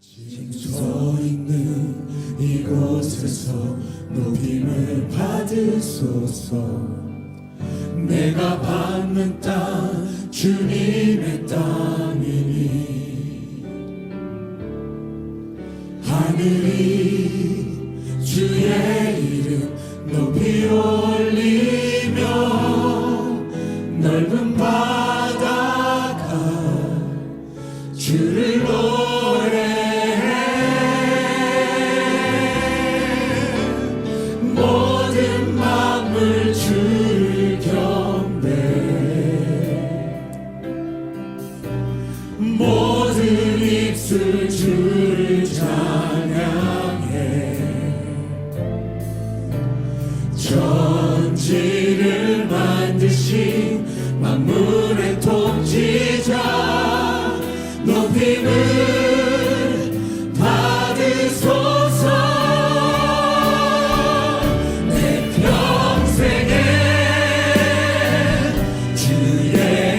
지금 서 있는 이곳에서 높임을 받으소서. 내가 받는 땅 주님의 땅이니 하늘이 주의 이름 높이 올리며 넓은 바다가 주를 노래해. 모든 만물 주를 경배, 모든 입술 주를 찬양해. 천지를 만드신 만물의 통치자 높임을 받으소서. 내 평생에 주의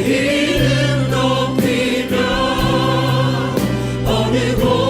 이름 높이며 어느 곳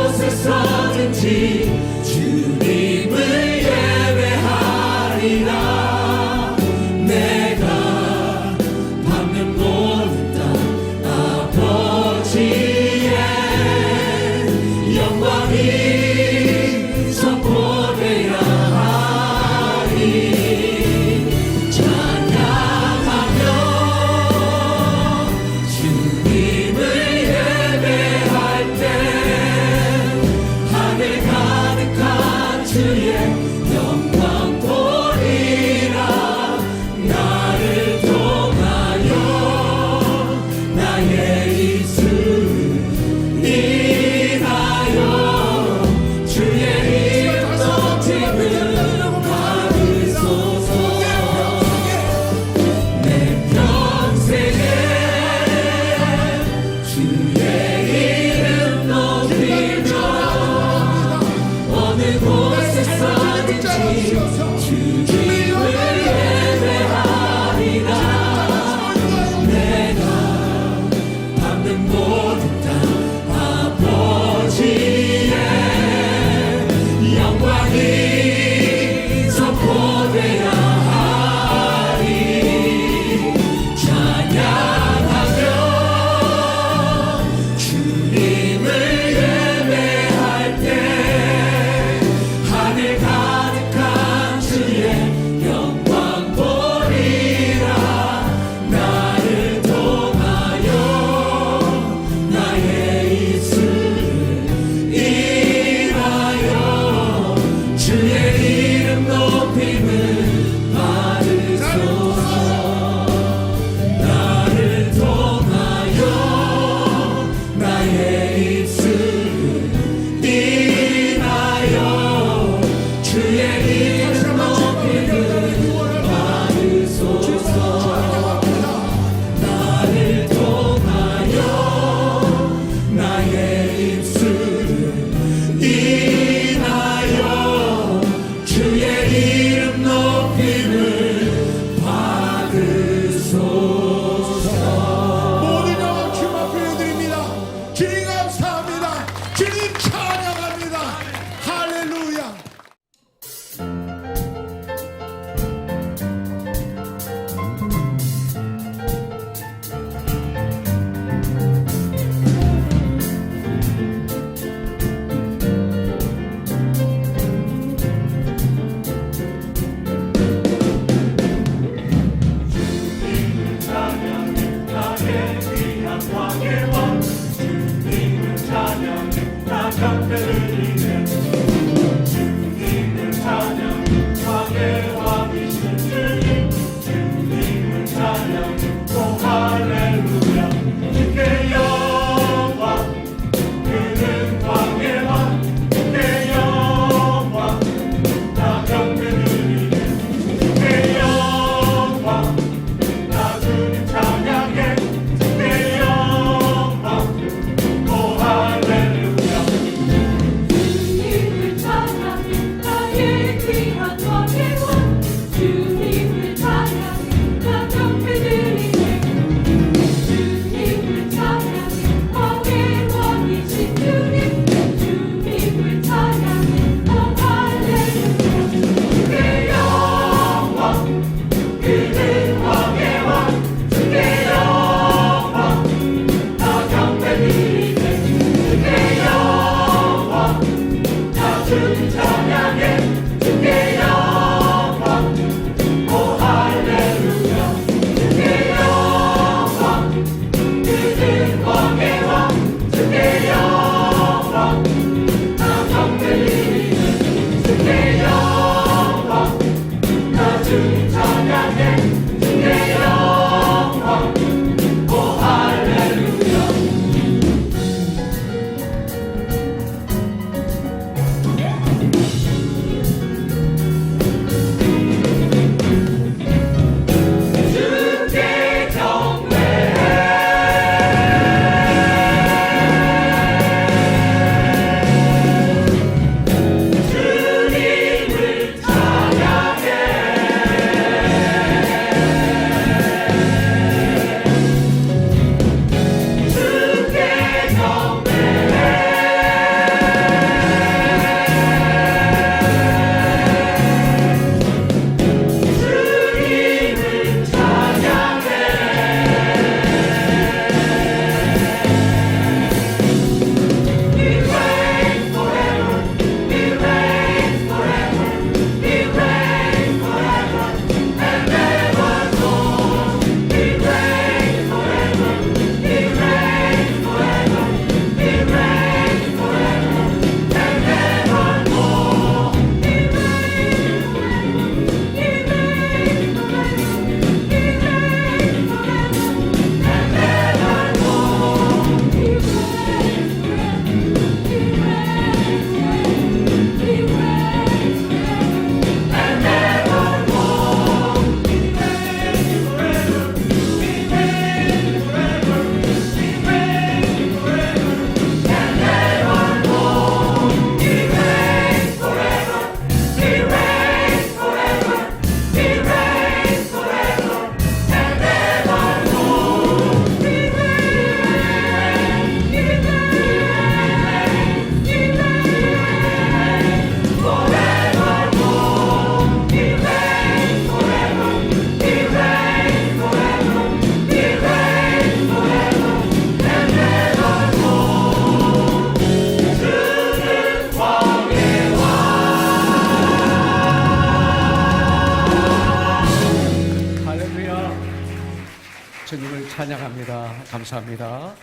찬양합니다. 감사합니다.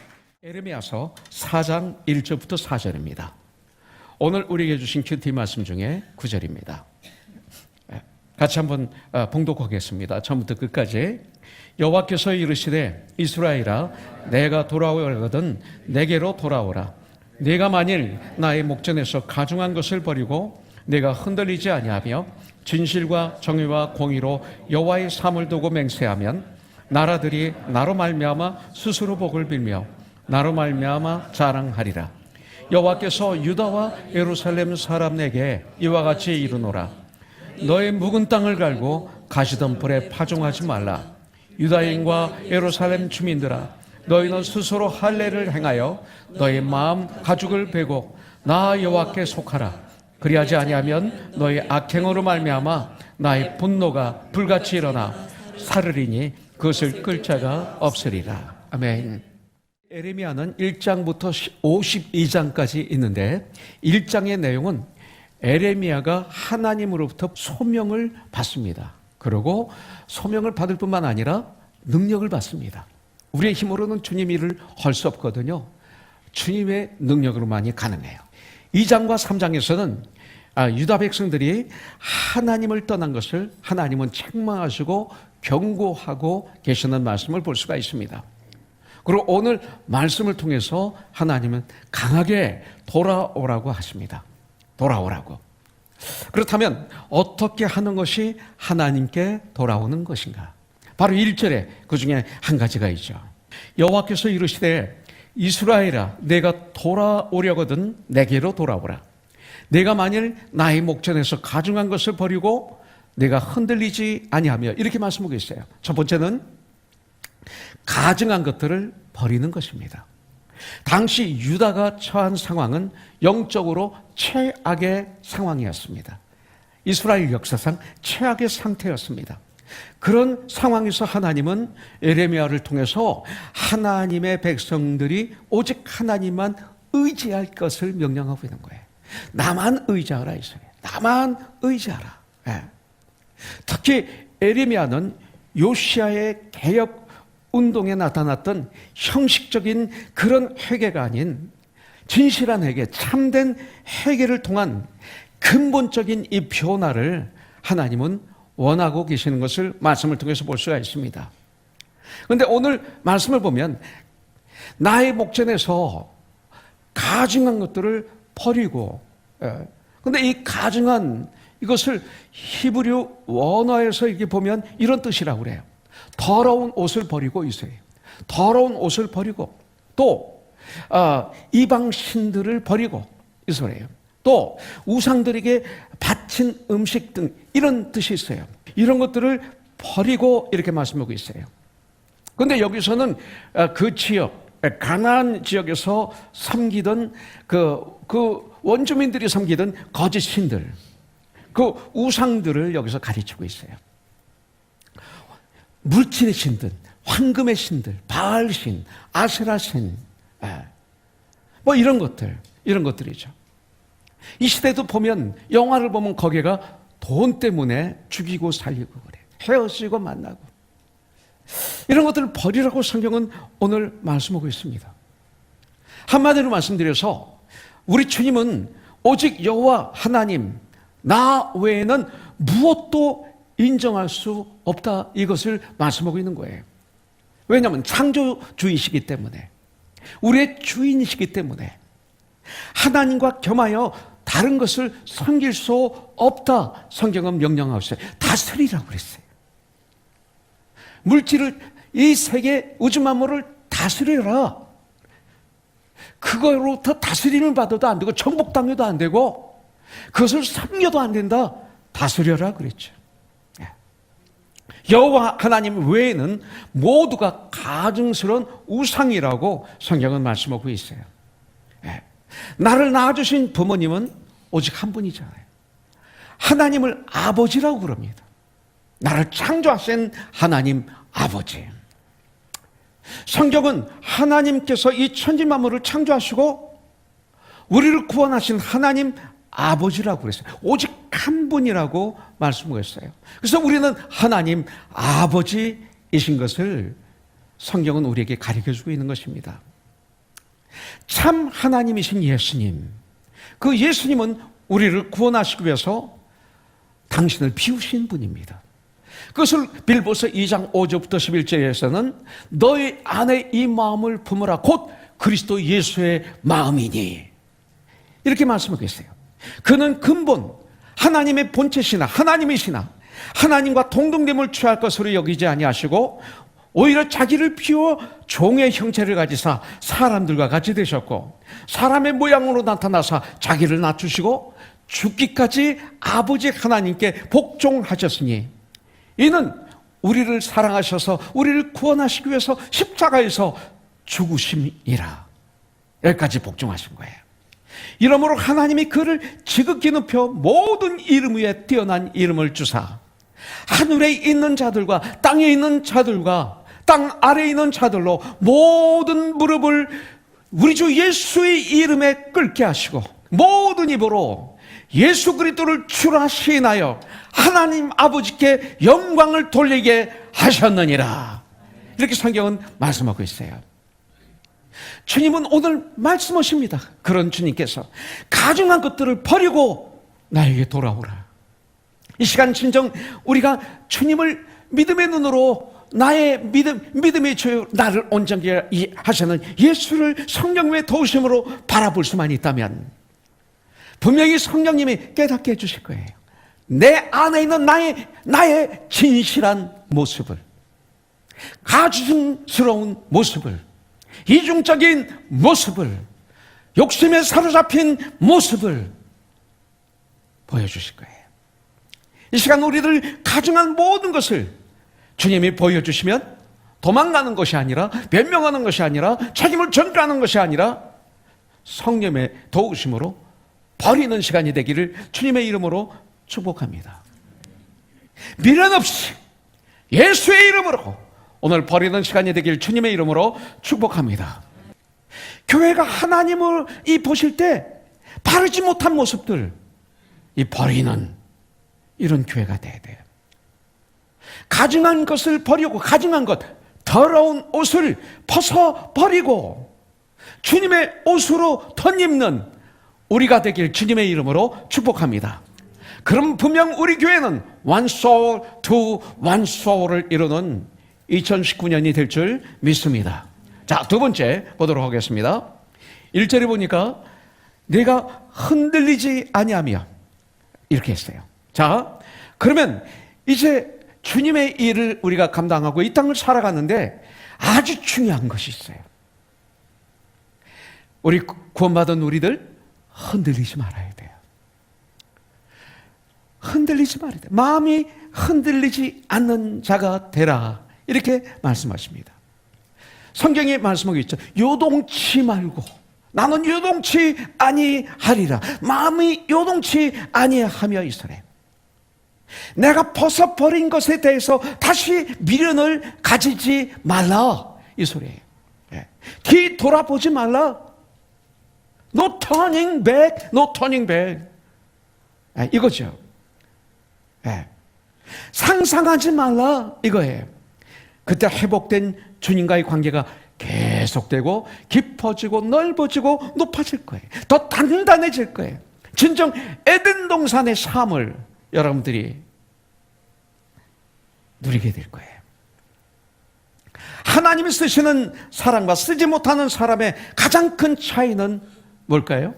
에레미야서 4장 1절부터 4절입니다. 오늘 우리에게 주신 큐티 말씀 중에 9절입니다. 같이 한번 봉독하겠습니다. 처음부터 끝까지. 여호와께서 이르시되 이스라엘아 내가 돌아오거든 내게로 돌아오라. 내가 만일 나의 목전에서 가증한 것을 버리고 내가 흔들리지 아니하며 진실과 정의와 공의로 여호와의 삶을 두고 맹세하면 나라들이 나로 말미암아 스스로 복을 빌며 나로 말미암아 자랑하리라. 여호와께서 유다와 예루살렘 사람에게 이와 같이 이르노라. 너의 묵은 땅을 갈고 가시덤불에 파종하지 말라. 유다인과 예루살렘 주민들아 너희는 스스로 할례를 행하여 너의 마음 가죽을 베고 나 여호와께 속하라. 그리하지 아니하면 너의 악행으로 말미암아 나의 분노가 불같이 일어나 사르리니 그것을 끌 자가 없으리라. 아멘. 에레미야는 1장부터 52장까지 있는데 1장의 내용은 에레미야가 하나님으로부터 소명을 받습니다. 그리고 소명을 받을 뿐만 아니라 능력을 받습니다. 우리의 힘으로는 주님 일을 할 수 없거든요. 주님의 능력으로만이 가능해요. 2장과 3장에서는 유다 백성들이 하나님을 떠난 것을 하나님은 책망하시고 경고하고 계시는 말씀을 볼 수가 있습니다. 그리고 오늘 말씀을 통해서 하나님은 강하게 돌아오라고 하십니다. 돌아오라고. 그렇다면 어떻게 하는 것이 하나님께 돌아오는 것인가? 바로 1절에 그 중에 한 가지가 있죠. 여호와께서 이르시되 이스라엘아 내가 돌아오려거든 내게로 돌아오라. 내가 만일 나의 목전에서 가증한 것을 버리고 내가 흔들리지 아니하며 이렇게 말씀하고 있어요. 첫 번째는 가증한 것들을 버리는 것입니다. 당시 유다가 처한 상황은 영적으로 최악의 상황이었습니다. 이스라엘 역사상 최악의 상태였습니다. 그런 상황에서 하나님은 에레미야를 통해서 하나님의 백성들이 오직 하나님만 의지할 것을 명령하고 있는 거예요. 나만 의지하라 이소리. 나만 의지하라. 네. 특히 에레미야는 요시야의 개혁 운동에 나타났던 형식적인 그런 회개가 아닌 진실한 회개, 참된 회개를 통한 근본적인 이 변화를 하나님은 원하고 계시는 것을 말씀을 통해서 볼 수가 있습니다. 그런데 오늘 말씀을 보면 나의 목전에서 가증한 것들을 버리고, 그런데 이 가증한 이것을 히브리 원어에서 이렇게 보면 이런 뜻이라고 그래요. 더러운 옷을 버리고 있어요. 더러운 옷을 버리고 또 이방 신들을 버리고 있어요. 또 우상들에게 바친 음식 등 이런 뜻이 있어요. 이런 것들을 버리고 이렇게 말씀하고 있어요. 그런데 여기서는 그 지역 가나안 지역에서 섬기던 그 원주민들이 섬기던 거짓 신들, 그 우상들을 여기서 가르치고 있어요. 물질의 신들, 황금의 신들, 바알신, 아세라신, 뭐 이런 것들이죠. 이 시대도 보면 영화를 보면 거기가 돈 때문에 죽이고 살리고 그래. 헤어지고 만나고. 이런 것들을 버리라고 성경은 오늘 말씀하고 있습니다. 한마디로 말씀드려서 우리 주님은 오직 여호와 하나님 나 외에는 무엇도 인정할 수 없다 이것을 말씀하고 있는 거예요. 왜냐하면 창조주이시기 때문에 우리의 주인이시기 때문에 하나님과 겸하여 다른 것을 섬길 수 없다 성경은 명령하고 있어요. 다스리라고 그랬어요. 물질을 이 세계 우주 만물을 다스리라. 그거로부터 다스림을 받아도 안 되고 정복당해도 안 되고 그것을 섬겨도 안 된다. 다스려라 그랬죠. 여호와 하나님 외에는 모두가 가증스러운 우상이라고 성경은 말씀하고 있어요. 나를 낳아주신 부모님은 오직 한 분이잖아요. 하나님을 아버지라고 그럽니다. 나를 창조하신 하나님 아버지. 성경은 하나님께서 이 천지 만물을 창조하시고 우리를 구원하신 하나님 아버지라고 그랬어요. 오직 한 분이라고 말씀하셨어요. 그래서 우리는 하나님 아버지이신 것을 성경은 우리에게 가르쳐주고 있는 것입니다. 참 하나님이신 예수님, 그 예수님은 우리를 구원하시기 위해서 당신을 비우신 분입니다. 그것을 빌보서 2장 5절부터 11절에서는 너희 안에 이 마음을 품으라 곧 그리스도 예수의 마음이니 이렇게 말씀하고 있어요. 그는 근본 하나님의 본체시나 하나님이시나 하나님과 동등됨을 취할 것으로 여기지 아니하시고 오히려 자기를 비워 종의 형체를 가지사 사람들과 같이 되셨고 사람의 모양으로 나타나사 자기를 낮추시고 죽기까지 아버지 하나님께 복종하셨으니 이는 우리를 사랑하셔서 우리를 구원하시기 위해서 십자가에서 죽으심이라. 여기까지 복종하신 거예요. 이러므로 하나님이 그를 지극히 높여 모든 이름 위에 뛰어난 이름을 주사 하늘에 있는 자들과 땅에 있는 자들과 땅 아래에 있는 자들로 모든 무릎을 우리 주 예수의 이름에 꿇게 하시고 모든 입으로 예수 그리스도를 주라 시인하여 하나님 아버지께 영광을 돌리게 하셨느니라. 이렇게 성경은 말씀하고 있어요. 주님은 오늘 말씀하십니다. 그런 주님께서 가증한 것들을 버리고 나에게 돌아오라. 이 시간 진정 우리가 주님을 믿음의 눈으로 나의 믿음의 주요 나를 온전히 하시는 예수를 성령의 도우심으로 바라볼 수만 있다면 분명히 성령님이 깨닫게 해주실 거예요. 내 안에 있는 나의 진실한 모습을, 가증스러운 모습을, 이중적인 모습을, 욕심에 사로잡힌 모습을 보여주실 거예요. 이 시간 우리를 가증한 모든 것을 주님이 보여주시면 도망가는 것이 아니라 변명하는 것이 아니라 책임을 전가하는 것이 아니라 성령의 도우심으로 버리는 시간이 되기를 주님의 이름으로 축복합니다. 미련 없이 예수의 이름으로 오늘 버리는 시간이 되길 주님의 이름으로 축복합니다. 교회가 하나님을 보실 때 바르지 못한 모습들 버리는 이런 교회가 돼야 돼요. 가증한 것을 버리고 가증한 것, 더러운 옷을 벗어버리고 주님의 옷으로 덧입는 우리가 되길 주님의 이름으로 축복합니다. 그럼 분명 우리 교회는 one soul to one soul을 이루는 2019년이 될 줄 믿습니다. 자, 두 번째 보도록 하겠습니다. 1절에 보니까 내가 흔들리지 아니하며 이렇게 했어요. 자, 그러면 이제 주님의 일을 우리가 감당하고 이 땅을 살아가는데 아주 중요한 것이 있어요. 우리 구원받은 우리들 흔들리지 말아야 돼요. 흔들리지 말아야 돼요. 마음이 흔들리지 않는 자가 되라. 이렇게 말씀하십니다. 성경에 말씀하고 있죠. 요동치 말고 나는 요동치 아니하리라. 마음이 요동치 아니하며 있으래. 내가 벗어버린 것에 대해서 다시 미련을 가지지 말라. 이 소리예요. 뒤 돌아보지 말라. No turning back, no turning back. 이거죠. 상상하지 말라. 이거예요. 그때 회복된 주님과의 관계가 계속되고 깊어지고 넓어지고 높아질 거예요. 더 단단해질 거예요. 진정 에덴 동산의 삶을 여러분들이 누리게 될 거예요. 하나님이 쓰시는 사람과 쓰지 못하는 사람의 가장 큰 차이는 뭘까요?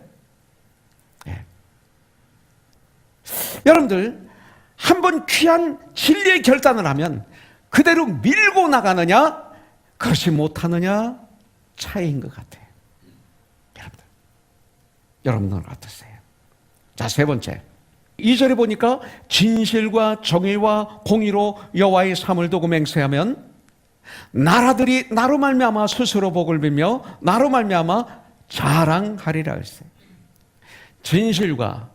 여러분들 한번 귀한 진리의 결단을 하면 그대로 밀고 나가느냐 그렇지 못하느냐 차이인 것 같아요. 여러분들 어떠세요? 자, 세 번째 2절에 보니까 진실과 정의와 공의로 여호와의 삶을 두고 맹세하면 나라들이 나로 말미암아 스스로 복을 빌며 나로 말미암아 자랑하리라 했어요. 진실과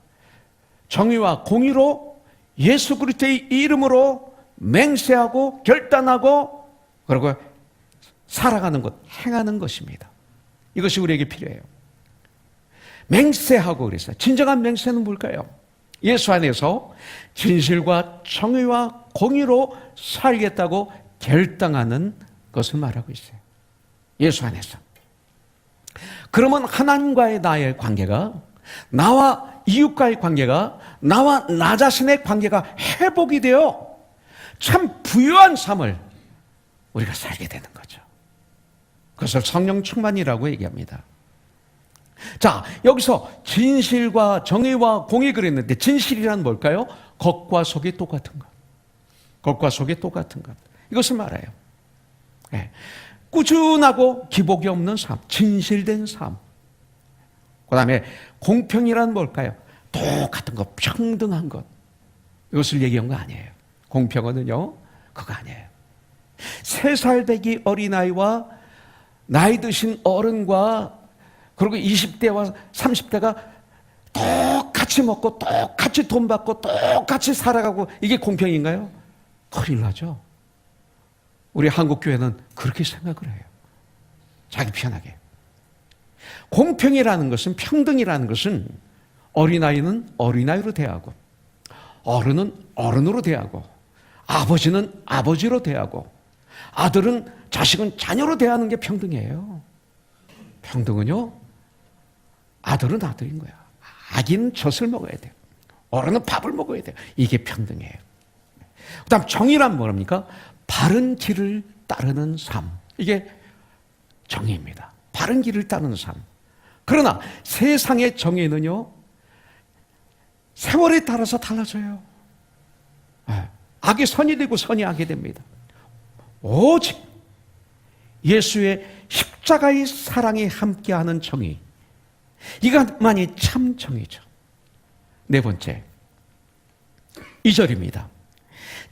정의와 공의로 예수 그리스도의 이름으로 맹세하고 결단하고 그리고 살아가는 것, 행하는 것입니다. 이것이 우리에게 필요해요. 맹세하고 그랬어요. 진정한 맹세는 뭘까요? 예수 안에서 진실과 정의와 공의로 살겠다고 결단하는 그것을 말하고 있어요. 예수 안에서. 그러면 하나님과의 나의 관계가, 나와 이웃과의 관계가, 나와 나 자신의 관계가 회복이 되어 참 부유한 삶을 우리가 살게 되는 거죠. 그것을 성령 충만이라고 얘기합니다. 자, 여기서 진실과 정의와 공의 그랬는데, 진실이란 뭘까요? 겉과 속이 똑같은 것. 겉과 속이 똑같은 것. 이것을 말해요. 네. 꾸준하고 기복이 없는 삶, 진실된 삶. 그 다음에 공평이란 뭘까요? 똑같은 것, 평등한 것. 이것을 얘기한 거 아니에요. 공평은요, 그거 아니에요. 3살 배기 어린아이와 나이 드신 어른과 그리고 20대와 30대가 똑같이 먹고 똑같이 돈 받고 똑같이 살아가고, 이게 공평인가요? 큰일 나죠. 우리 한국교회는 그렇게 생각을 해요. 자기 편하게. 공평이라는 것은, 평등이라는 것은 어린아이는 어린아이로 대하고, 어른은 어른으로 대하고, 아버지는 아버지로 대하고, 아들은 자식은 자녀로 대하는 게 평등이에요. 평등은요, 아들은 아들인 거야. 아기는 젖을 먹어야 돼요. 어른은 밥을 먹어야 돼요. 이게 평등이에요. 그 다음 정의란 뭐랍니까? 바른 길을 따르는 삶. 이게 정의입니다. 바른 길을 따르는 삶. 그러나 세상의 정의는요, 세월에 따라서 달라져요. 악이 선이 되고 선이 악이 됩니다. 오직 예수의 십자가의 사랑이 함께하는 정의, 이것만이 참 정의죠. 4번째, 2절입니다.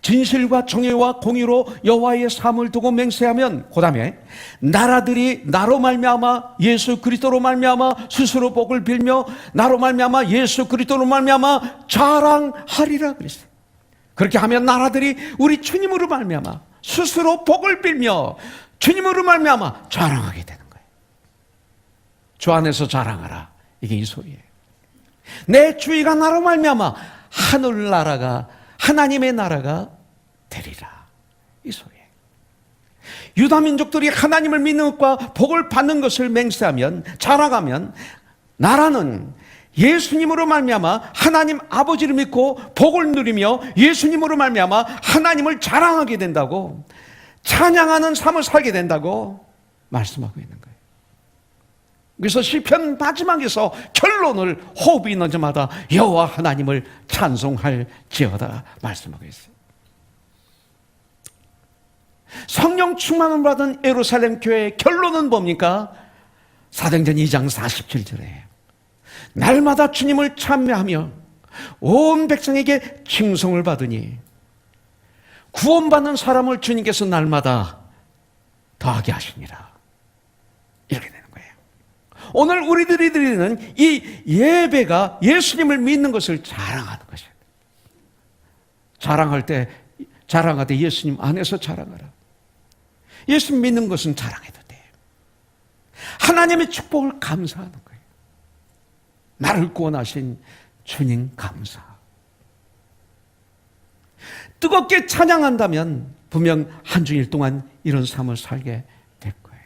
진실과 정의와 공의로 여호와의 삶을 두고 맹세하면, 그 다음에 나라들이 나로 말미암아 예수 그리스도로 말미암아 스스로 복을 빌며 나로 말미암아 예수 그리스도로 말미암아 자랑하리라 그랬어요. 그렇게 하면 나라들이 우리 주님으로 말미암아 스스로 복을 빌며 주님으로 말미암아 자랑하게 되는 거예요. 주 안에서 자랑하라, 이게 이 소리예요. 내 주의가 나로 말미암아 하늘나라가, 하나님의 나라가 되리라, 이 소리예요. 유다민족들이 하나님을 믿는 것과 복을 받는 것을 맹세하면, 자랑하면, 나라는 예수님으로 말미암아 하나님 아버지를 믿고 복을 누리며 예수님으로 말미암아 하나님을 자랑하게 된다고, 찬양하는 삶을 살게 된다고 말씀하고 있는 거예요. 그래서 시편 마지막에서 결론을 호흡이 있는 자마다 여호와 하나님을 찬송할지어다 말씀하고 있어요. 성령 충만을 받은 예루살렘 교회의 결론은 뭡니까? 사도행전 2장 47절에 날마다 주님을 찬미하며 온 백성에게 칭송을 받으니 구원받는 사람을 주님께서 날마다 더하게 하시니라, 이렇게 되는 거예요. 오늘 우리들이 드리는 이 예배가 예수님을 믿는 것을 자랑하는 것이에요. 자랑할 때 예수님 안에서 자랑하라. 예수님 믿는 것은 자랑해도 돼요. 하나님의 축복을 감사하는 거예요. 나를 구원하신 주님 감사. 뜨겁게 찬양한다면 분명 한 주일 동안 이런 삶을 살게 될 거예요.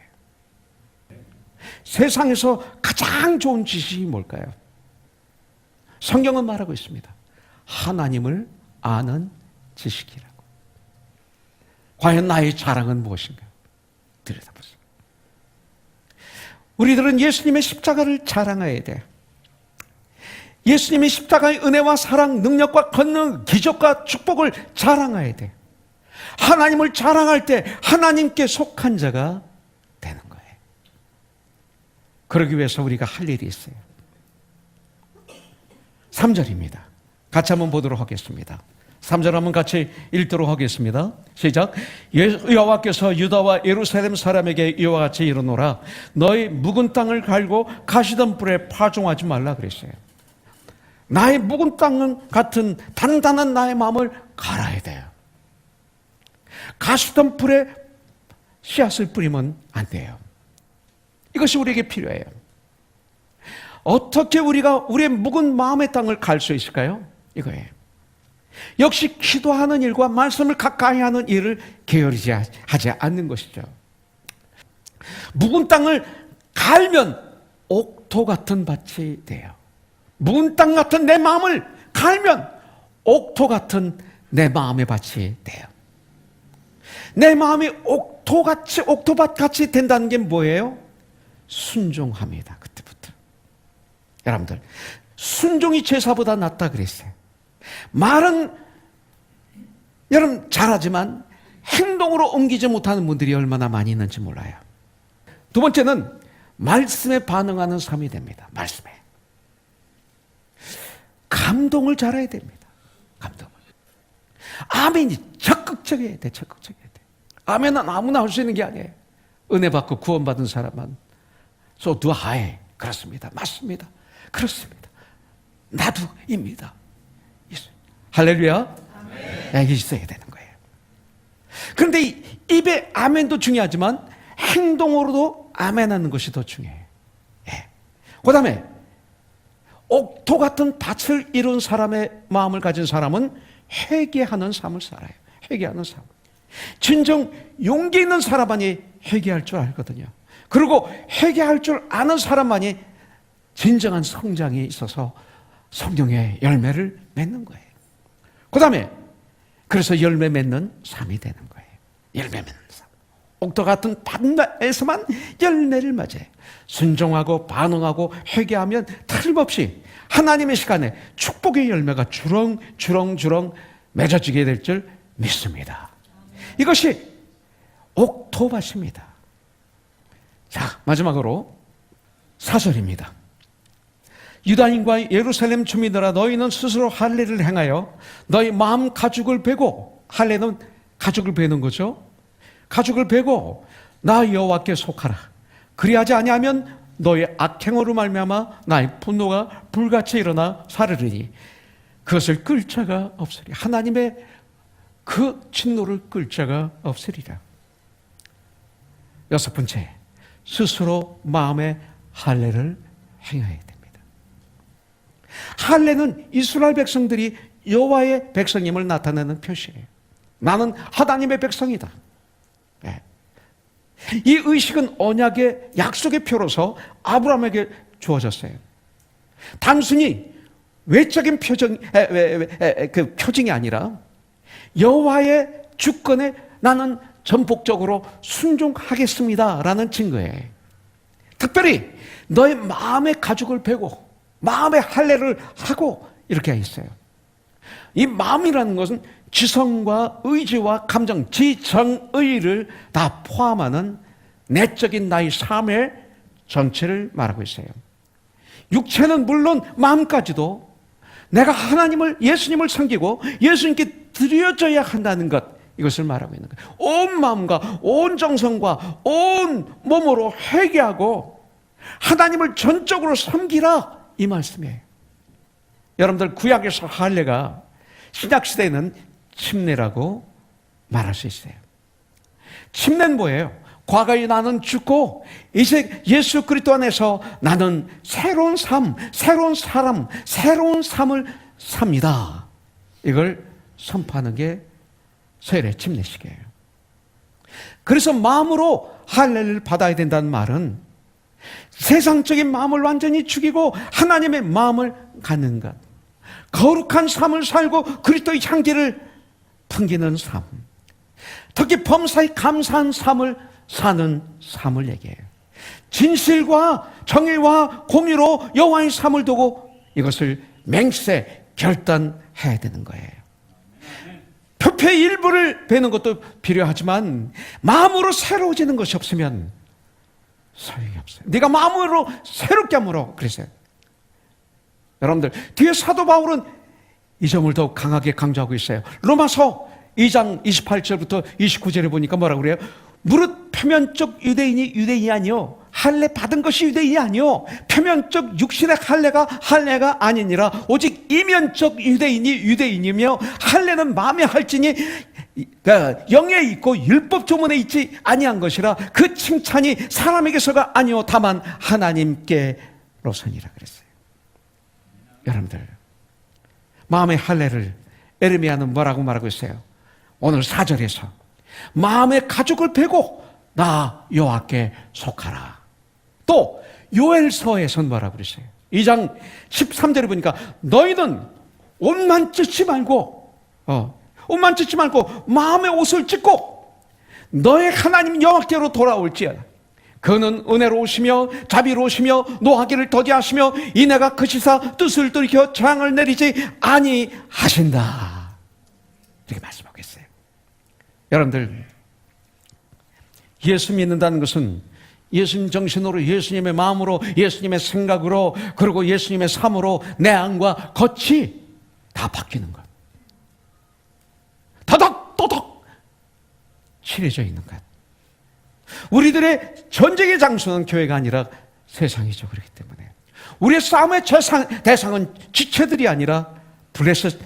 세상에서 가장 좋은 지식이 뭘까요? 성경은 말하고 있습니다. 하나님을 아는 지식이라고. 과연 나의 자랑은 무엇인가? 들여다보세요. 우리들은 예수님의 십자가를 자랑해야 돼요. 예수님의 십자가의 은혜와 사랑, 능력과 권능, 기적과 축복을 자랑해야 돼요. 하나님을 자랑할 때 하나님께 속한 자가 되는 거예요. 그러기 위해서 우리가 할 일이 있어요. 3절입니다. 같이 한번 보도록 하겠습니다. 3절 한번 같이 읽도록 하겠습니다. 시작. 여호와께서 유다와 예루살렘 사람에게 이와 같이 이르노라. 너희 묵은 땅을 갈고 가시던 뿔에 파종하지 말라 그랬어요. 나의 묵은 땅 같은 단단한 나의 마음을 갈아야 돼요. 가시던 뿔에 씨앗을 뿌리면 안 돼요. 이것이 우리에게 필요해요. 어떻게 우리가 우리의 묵은 마음의 땅을 갈 수 있을까요? 이거예요. 역시 기도하는 일과 말씀을 가까이 하는 일을 게으르지 하지 않는 것이죠. 묵은 땅을 갈면 옥토 같은 밭이 돼요. 묵은 땅 같은 내 마음을 갈면 옥토 같은 내 마음의 밭이 돼요. 내 마음이 옥토같이, 옥토밭같이 된다는 게 뭐예요? 순종합니다. 그때부터. 여러분들, 순종이 제사보다 낫다 그랬어요. 말은 여러분 잘하지만 행동으로 옮기지 못하는 분들이 얼마나 많이 있는지 몰라요. 두 번째는 말씀에 반응하는 삶이 됩니다. 말씀에. 감동을 잘해야 됩니다. 감동을. 아멘이 적극적이어야 돼. 적극적이어야 돼. 아멘은 아무나 할 수 있는 게 아니에요. 은혜 받고 구원받은 사람만. So do I. 그렇습니다. 맞습니다. 그렇습니다. 나도입니다. 할렐루야. 이게 있어야 되는 거예요. 그런데 입에 아멘도 중요하지만 행동으로도 아멘하는 것이 더 중요해요. 예. 그 다음에 옥토 같은 밭을 이룬 사람의 마음을 가진 사람은 회개하는 삶을 살아요. 회개하는 삶. 진정 용기 있는 사람만이 회개할 줄 알거든요. 그리고 회개할 줄 아는 사람만이 진정한 성장이 있어서 성령의 열매를 맺는 거예요. 그 다음에 그래서 열매 맺는 삶이 되는 거예요. 열매 맺는 삶. 옥토 같은 밭에서만 열매를 맞아요. 순종하고 반응하고 회개하면 틀림없이 하나님의 시간에 축복의 열매가 주렁주렁 맺어지게 될 줄 믿습니다. 이것이 옥토밭입니다. 자, 마지막으로 4절입니다. 유다인과 예루살렘 주민들아, 너희는 스스로 할례를 행하여 너희 마음 가죽을 베고, 할례는 가죽을 베는 거죠. 가죽을 베고 나 여호와께 속하라. 그리하지 아니하면 너의 악행으로 말미암아 나의 분노가 불같이 일어나 사르르니 그것을 끌 자가 없으리. 하나님의 그 진노를 끌 자가 없으리라. 여섯 번째, 스스로 마음의 할례를 행해야 됩니다. 할례는 이스라엘 백성들이 여호와의 백성임을 나타내는 표시예요. 나는 하나님의 백성이다. 네. 이 의식은 언약의 약속의 표로서 아브라함에게 주어졌어요. 단순히 외적인 그 표징이 아니라 여호와의 주권에 나는 전폭적으로 순종하겠습니다라는 증거예요. 특별히 너의 마음의 가죽을 베고 마음의 할례를 하고 이렇게 했어요. 이 마음이라는 것은 지성과 의지와 감정, 지정의를 다 포함하는 내적인 나의 삶의 전체를 말하고 있어요. 육체는 물론 마음까지도 내가 하나님을, 예수님을 섬기고 예수님께 드려져야 한다는 것, 이것을 말하고 있는 거예요. 온 마음과 온 정성과 온 몸으로 회개하고 하나님을 전적으로 섬기라, 이 말씀이에요. 여러분들, 구약에서 할례가 신약시대에는 침례라고 말할 수 있어요. 침례는 뭐예요? 과거에 나는 죽고 이제 예수 그리스도 안에서 나는 새로운 삶, 새로운 사람, 새로운 삶을 삽니다. 이걸 선포하는 게 세례 침례식이에요. 그래서 마음으로 할례를 받아야 된다는 말은 세상적인 마음을 완전히 죽이고 하나님의 마음을 갖는 것, 거룩한 삶을 살고 그리스도의 향기를 풍기는 삶, 특히 범사에 감사한 삶을 사는 삶을 얘기해요. 진실과 정의와 공의로 여호와의 삶을 두고 이것을 맹세 결단해야 되는 거예요. 표표의 일부를 베는 것도 필요하지만 마음으로 새로워지는 것이 없으면 소용이 없어요. 네가 마음으로 새롭게 함으로 그랬어요. 여러분들, 뒤에 사도 바울은 이 점을 더욱 강하게 강조하고 있어요. 로마서 2장 28절부터 29절에 보니까 뭐라고 그래요? 무릇 표면적 유대인이 유대인이 아니요 할례 받은 것이 유대인이 아니요 표면적 육신의 할례가 아니니라. 오직 이면적 유대인이 유대인이며 할례는 마음에 할지니 영에 있고 율법 조문에 있지 아니한 것이라. 그 칭찬이 사람에게서가 아니요 다만 하나님께로서니라 그랬어요. 여러분들, 마음의 할례를 에르미야는 뭐라고 말하고 있어요? 오늘 4절에서 마음의 가죽을 베고 나 여호와께 속하라. 또 요엘서에서는 뭐라고 그러세요? 2장 13절에 보니까 너희는 옷만 찢지 말고 마음의 옷을 찢고 너의 하나님 여호와께로 돌아올지어다. 그는 은혜로우시며 자비로우시며 노하기를 더디하시며 이내가 크시사 뜻을 돌이켜 재앙을 내리지 아니하신다. 이렇게 말씀하고 있어요. 여러분들, 예수 믿는다는 것은 예수님 정신으로, 예수님의 마음으로, 예수님의 생각으로, 그리고 예수님의 삶으로 내 안과 겉이 다 바뀌는 것. 더덕더덕 칠해져 있는 것. 우리들의 전쟁의 장소는 교회가 아니라 세상이죠. 그렇기 때문에 우리의 싸움의 대상은 지체들이 아니라 블레셋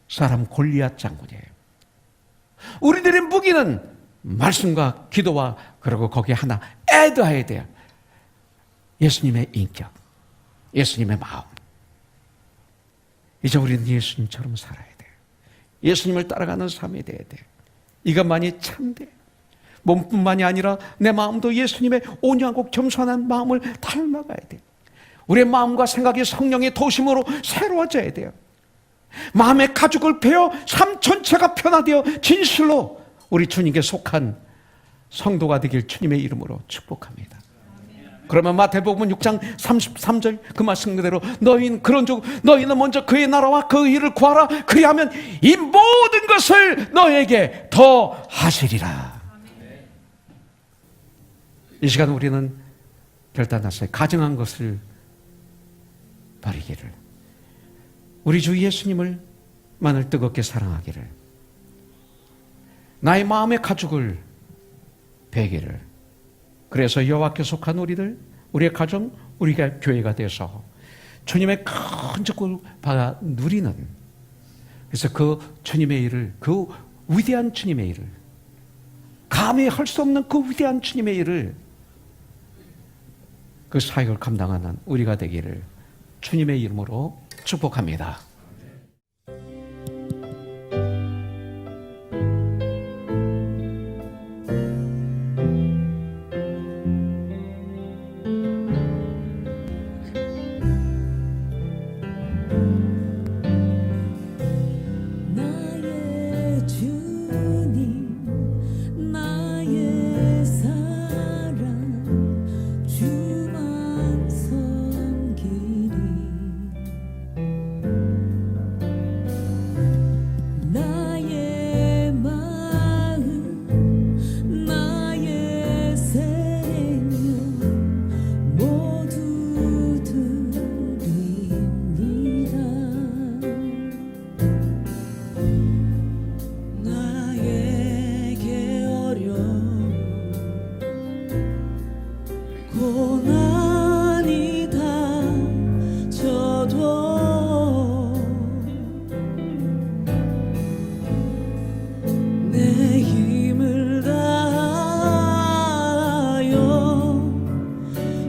사람 골리앗 장군이에요. 우리들의 무기는 말씀과 기도와 그리고 거기에 하나 애드해야 돼요. 예수님의 인격, 예수님의 마음. 이제 우리는 예수님처럼 살아야 돼요. 예수님을 따라가는 삶이 돼야 돼요. 이것만이 참돼. 몸뿐만이 아니라 내 마음도 예수님의 온유하고 겸손한 마음을 닮아가야 돼요. 우리의 마음과 생각이 성령의 도심으로 새로워져야 돼요. 마음의 가죽을 베어 삶 전체가 변화되어 진실로 우리 주님께 속한 성도가 되길 주님의 이름으로 축복합니다. 그러면 마태복음 6장 33절 그 말씀 그대로 너희는 그런즉 너희는 먼저 그의 나라와 그 일을 구하라. 그리하면 이 모든 것을 너에게 더 하시리라. 이 시간 우리는 결단했어요. 가증한 것을 버리기를, 우리 주 예수님을 만을 뜨겁게 사랑하기를, 나의 마음의 가죽을 베기를. 그래서 여호와께 속한 우리들, 우리의 가정, 우리가 교회가 돼서 주님의 큰 축복을 받아 누리는, 그래서 그 주님의 일을, 그 위대한 주님의 일을, 감히 할 수 없는 그 위대한 주님의 일을, 그 사역을 감당하는 우리가 되기를 주님의 이름으로 축복합니다. 나의 주님 나의 사랑 주만 섬기리 나의 마음 나의 생명 모두 드립니다. 나에게 어려움 고난이 닥쳐도 내 힘을 다하여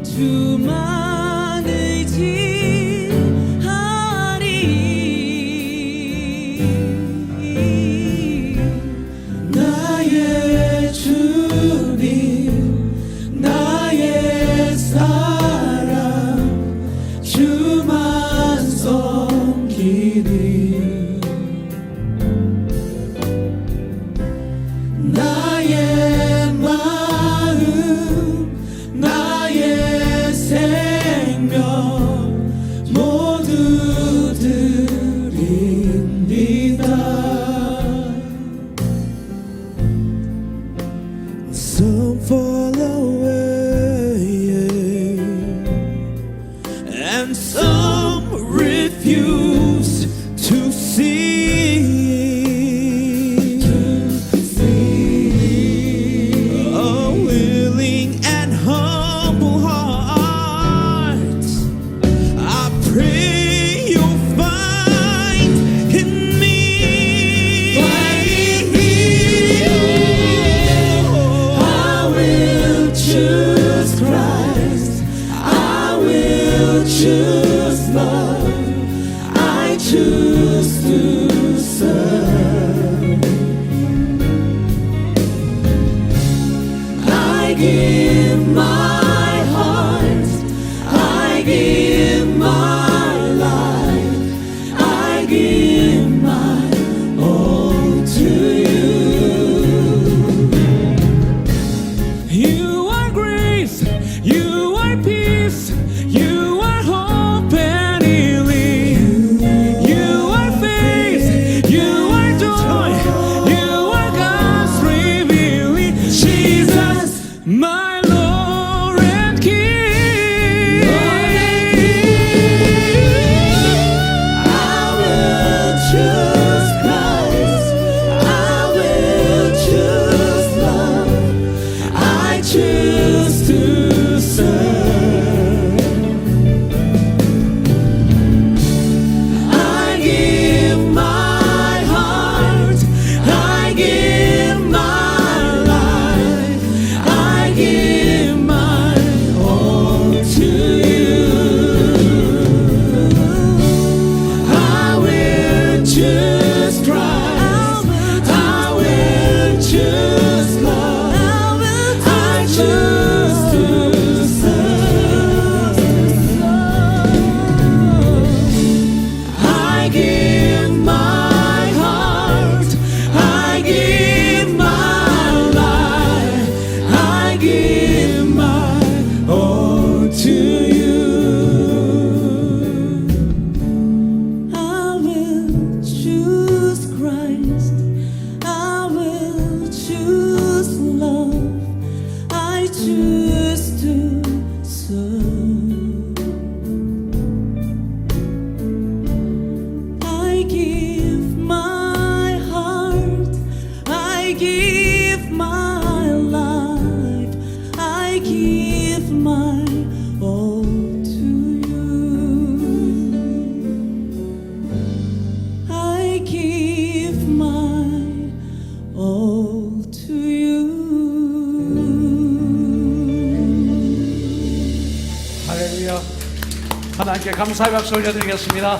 주만 의지하리. 나의 주님 나의 사랑 주만 섬기리 나의 마음 나의 하나님께 감사의 박수 올려드리겠습니다.